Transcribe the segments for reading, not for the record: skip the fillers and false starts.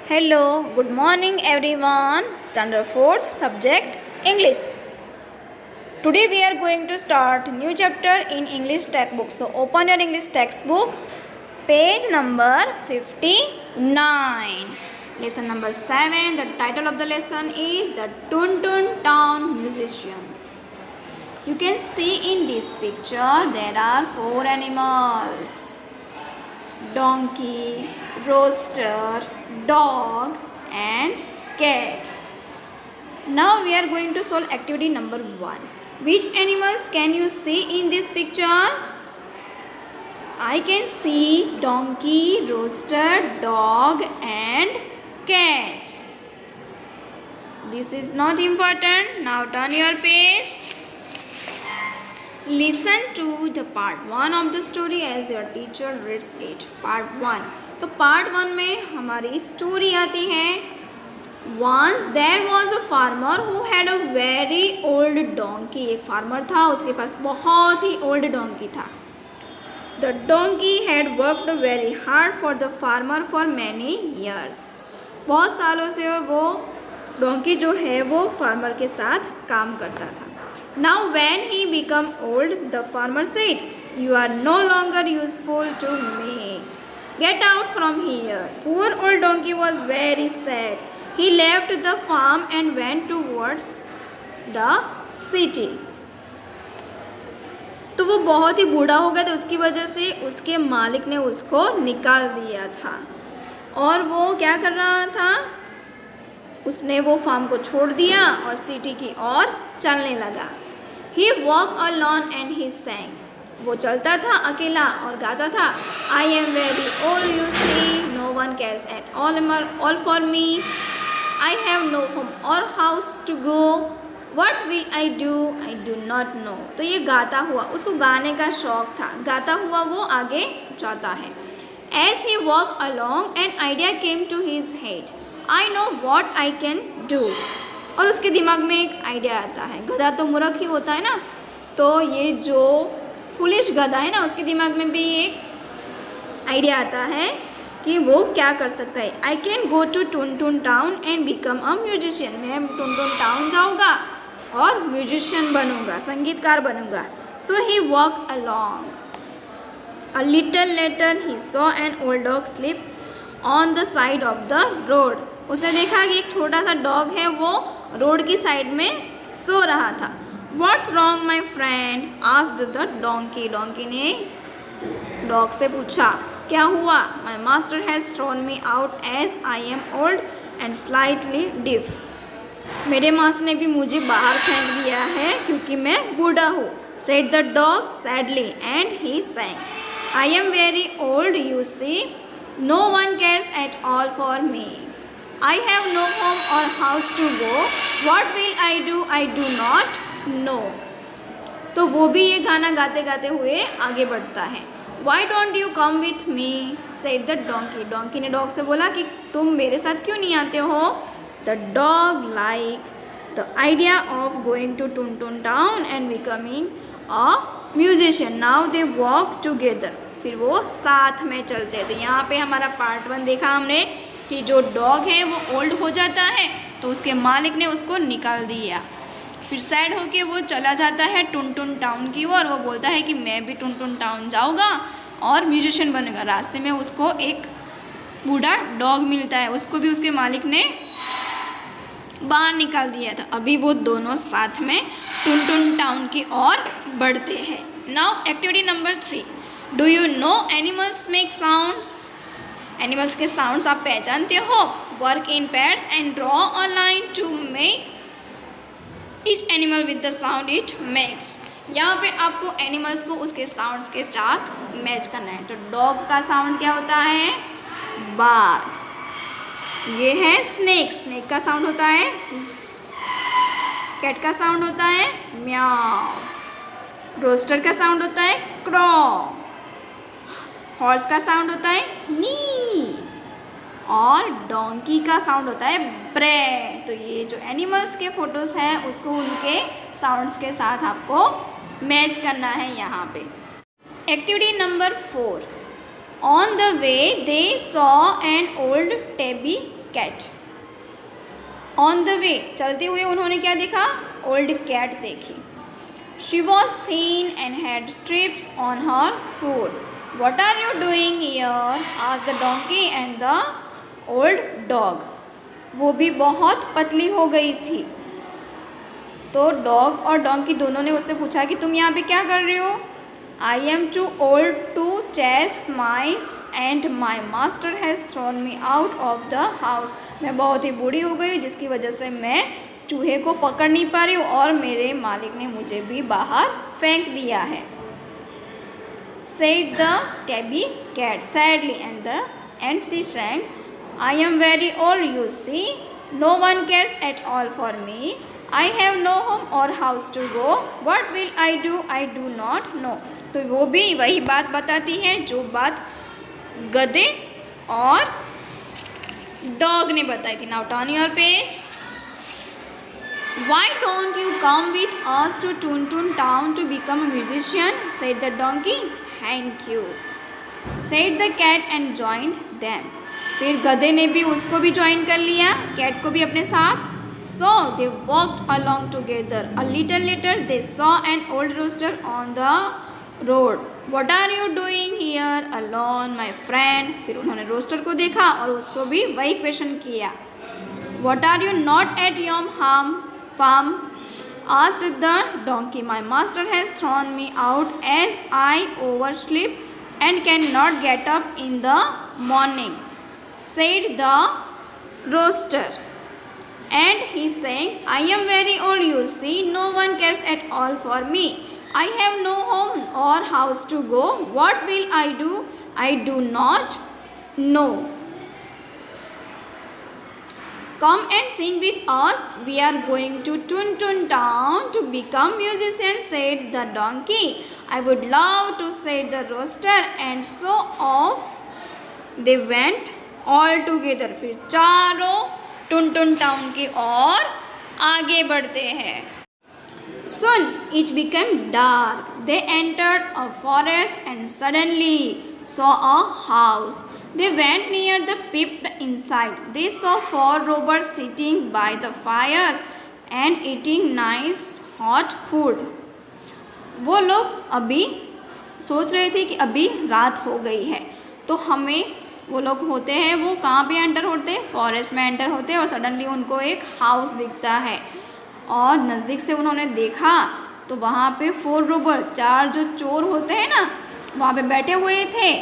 Hello, good morning everyone. Standard 4th subject English. Today we are going to start new chapter in English textbook. So open your English textbook, page number 59. Lesson number 7. The title of the lesson is The Tuntun Town Musicians. You can see in this picture there are 4 animals: donkey, rooster, dog and cat. Now we are going to solve activity number 1. Which animals can you see in this picture? I can see donkey, rooster, dog and cat. This is not important. Now turn your page. Listen to the part 1 of the story as your teacher reads it. Part 1. तो part 1 में हमारी story आती है. Once there was a farmer who had a very old donkey. एक farmer था, उसके पास बहुत ही old donkey था. The donkey had worked very hard for the farmer for many years. बहुत सालों से वो डोंकी जो है वो फार्मर के साथ काम करता था. Now when he became old, the farmer said, "You are no longer useful to me. Get out from here." Poor old donkey was very sad. He left the farm and went towards the city. तो वो बहुत ही बूढ़ा हो गया था, उसकी वजह से उसके मालिक ने उसको निकाल दिया था. और वो क्या कर रहा था? उसने वो फार्म को छोड़ दिया और सिटी की ओर चलने लगा. He walked alone and he sang. वो चलता था अकेला और गाता था. I am very old, you see. No one cares at all for me. I have no home or house to go. What will I do? I do not know. तो ये गाता हुआ, उसको गाने का शौक था. गाता हुआ वो आगे जाता है. As he walked along, an idea came to his head. I know what I can do. और उसके दिमाग में एक आइडिया आता है. गधा तो मूर्ख ही होता है ना, तो ये जो फुलिश गधा है ना, उसके दिमाग में भी एक आइडिया आता है कि वो क्या कर सकता है. I can go to Tuntun town and become a musician. मैं टुनटुन टाउन जाऊँगा और म्यूजिशियन बनूँगा, संगीतकार बनूँगा. So he walk along. A little later he saw an old dog sleep on the side of the road. उसने देखा कि एक छोटा सा डॉग है, वो रोड की साइड में सो रहा था. What's wrong, my friend? asked the donkey. Donkey ने डॉग से पूछा, क्या हुआ? My master has thrown me out as I am old and slightly deaf. मेरे मास्टर ने भी मुझे बाहर फेंक दिया है क्योंकि मैं बूढ़ा हूँ. said the dog sadly and he sang. I am very old, you see. No one cares at all for me. I have no home or house to go. What will I do? I do not know. तो वो भी ये गाना गाते गाते हुए आगे बढ़ता है. Why don't you come with me? said the donkey. Donkey ने डॉग से बोला कि तुम मेरे साथ क्यों नहीं आते हो? The dog liked the idea of going to Tuntun town and becoming a musician. Now they walk together. फिर वो साथ में चलते थे. यहाँ पे हमारा पार्ट 1 देखा हमने कि जो डॉग है वो ओल्ड हो जाता है तो उसके मालिक ने उसको निकाल दिया. फिर सैड होके वो चला जाता है टुनटुन टाउन की ओर. वो बोलता है कि मैं भी टुनटुन टाउन जाऊँगा और म्यूजिशियन बनूँगा. रास्ते में उसको एक बूढ़ा डॉग मिलता है, उसको भी उसके मालिक ने बाहर निकाल दिया था. अभी वो दोनों साथ में टुनटुन टाउन की ओर बढ़ते हैं. Now activity number 3. Do you know animals make sounds? Animals के साउंड्स आप पहचानते हो? Work in pairs and draw a line to make each animal with the sound it makes. यहाँ पे आपको एनिमल्स को उसके साउंड्स के साथ मैच करना है. तो डॉग का साउंड क्या होता है? बास. ये है स्नेक. स्नेक का साउंड होता है कैट का साउंड होता है म्याऊ. रोस्टर का साउंड होता है क्रॉ. हॉर्स का साउंड होता है नी. और डोंकी का साउंड होता है ब्रे. तो ये जो एनिमल्स के फोटोज़ हैं उसको उनके साउंड्स के साथ आपको मैच करना है यहाँ पे. Activity number 4. On the way, they saw an old tabby cat. On the way, चलते हुए उन्होंने क्या देखा? Old cat देखी. She was thin and had strips on her foot. What are you doing here? asked the donkey and the old dog. वो भी बहुत पतली हो गई थी, तो डॉग और डोंकी दोनों ने उससे पूछा कि तुम यहाँ पे क्या कर रहे हो? I am too old to chase mice and my master has thrown me out of the house. मैं बहुत ही बूढ़ी हो गई जिसकी वजह से मैं चूहे को पकड़ नहीं पा रही हूँ और मेरे मालिक ने मुझे भी बाहर फेंक दिया है. Said the tabby cat sadly and she sang, I am very old, you see. No one cares at all for me. I have no home or house to go. What will I do? I do not know. तो वो भी वही बात बताती है जो बात गधे और डॉग ने बताई थी. Now turn your page. Why don't you come with us to Tuntun town to become a musician? Said the donkey. Thank you. Said the cat and joined them. फिर गधे ने भी उसको भी ज्वाइन कर लिया, कैट को भी अपने साथ. So they walked along together. A little later they saw an old rooster on the road. What are you doing here alone, my friend? फिर उन्होंने रोस्टर को देखा और उसको भी वही क्वेश्चन किया. What are you not at your farm? asked the donkey. My master has thrown me out as I oversleep and cannot get up in the morning, said the rooster. And he saying, I am very old, you see. No one cares at all for me. I have no home or house to go. What will I do? I do not know. Come and sing with us. We are going to Tuntun town to become musicians, said the donkey. I would love to, said the rooster. And so off they went all together. फिर चारों Tuntun town की ओर आगे बढ़ते हैं. Soon it became dark. They entered a forest and suddenly saw a house. They went near the peeped inside. They saw 4 robbers sitting by the fire and eating nice hot food. वो लोग अभी सोच रहे थे कि अभी रात हो गई है, तो हमें वो लोग होते हैं वो कहाँ पे एंटर होते हैं? फॉरेस्ट में एंटर होते हैं. और सडनली उनको एक हाउस दिखता है और नज़दीक से उन्होंने देखा तो वहाँ पे 4 रोबर, 4 जो चोर होते हैं ना, वहाँ पे बैठे हुए थे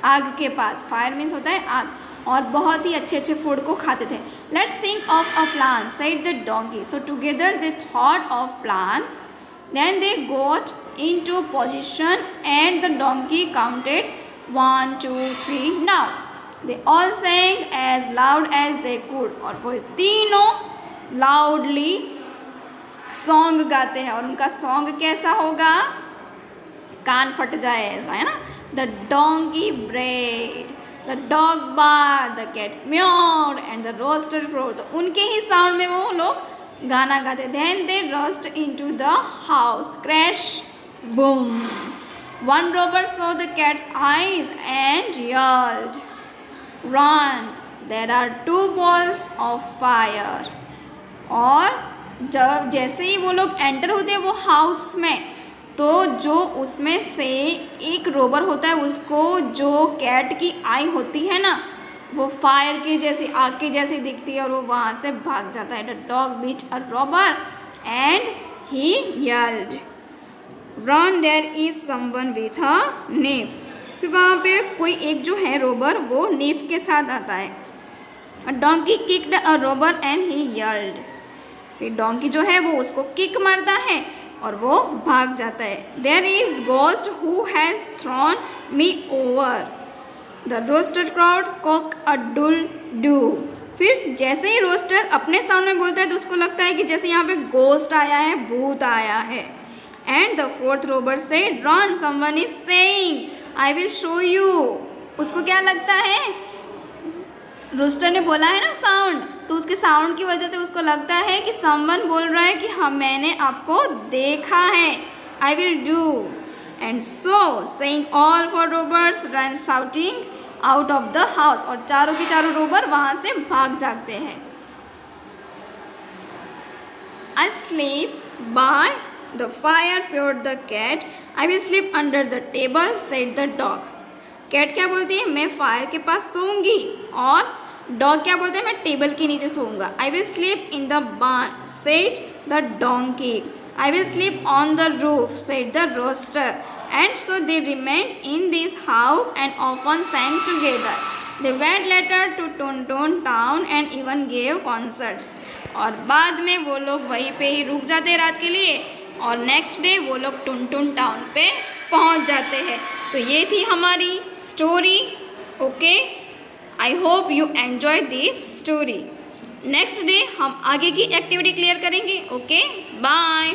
आग के पास. फायर मीन्स होता है आग, और बहुत ही अच्छे अच्छे फूड को खाते थे. Let's think of a plan, said the donkey. So together they thought of plan. Then they got into position and the donkey counted 1, 2, 3 now. They all sang as loud as they could. और वो तीनों loudly song गाते हैं. और उनका song कैसा होगा? कान फट जाए ऐसा, है ना. The donkey brayed, the dog barked, the cat meowed and the rooster crowed. तो उनके ही साउंड में वो लोग गाना गाते. Then they rushed into the house. Crash, boom. One robber saw the cat's eyes and yelled, Run! There are 2 balls of fire. और जब जैसे ही वो लोग एंटर होते हैं वो हाउस में, तो जो उसमें से एक रोबर होता है उसको जो कैट की आई होती है ना, वो फायर की जैसी, आग की जैसी दिखती है और वो वहाँ से भाग जाता है. The dog beat a robber and he yelled, Run, there is someone with a knife. फिर वहाँ पे कोई एक जो है रोबर वो नीफ के साथ आता है. A donkey kicked a robber and he yelled. फिर डोंकी जो है वो उसको किक मारता है और वो भाग जाता है. There is ghost who has thrown me over. The rooster crowd cock a doodle-doo. फिर जैसे ही रोस्टर अपने साउंड में बोलता है तो उसको लगता है कि जैसे यहाँ पे गोस्ट आया है, भूत आया है. And the 4th robber said, Run, someone is saying, I will show you. उसको क्या लगता है? रोस्टर ने बोला है ना साउंड, तो उसके साउंड की वजह से उसको लगता है कि someone बोल रहा है कि हाँ मैंने आपको देखा है. I will do. And so, saying all 4 robbers ran shouting out of the house, और चारों के चारों रोबर वहाँ से भाग जाते हैं। Asleep by the fire purred the cat. I will sleep under the table, said the dog. Cat क्या बोलती है, मैं फायर के पास सोऊंगी, और डॉग क्या बोलते हैं, मैं टेबल के नीचे सोऊंगा। I will sleep in the barn, said the donkey. I will sleep on the roof, said the rooster. And so they remained in this house and often sang together. They went later to Tuntun town and even gave concerts. और बाद में वो लोग वहीं पे ही रुक जाते हैं रात के लिए, और नेक्स्ट डे वो लोग टुनटुन टाउन पे पहुंच जाते हैं। तो ये थी हमारी story. Okay, I hope you enjoy this story. Next day हम आगे की एक्टिविटी क्लियर करेंगे। Okay, bye.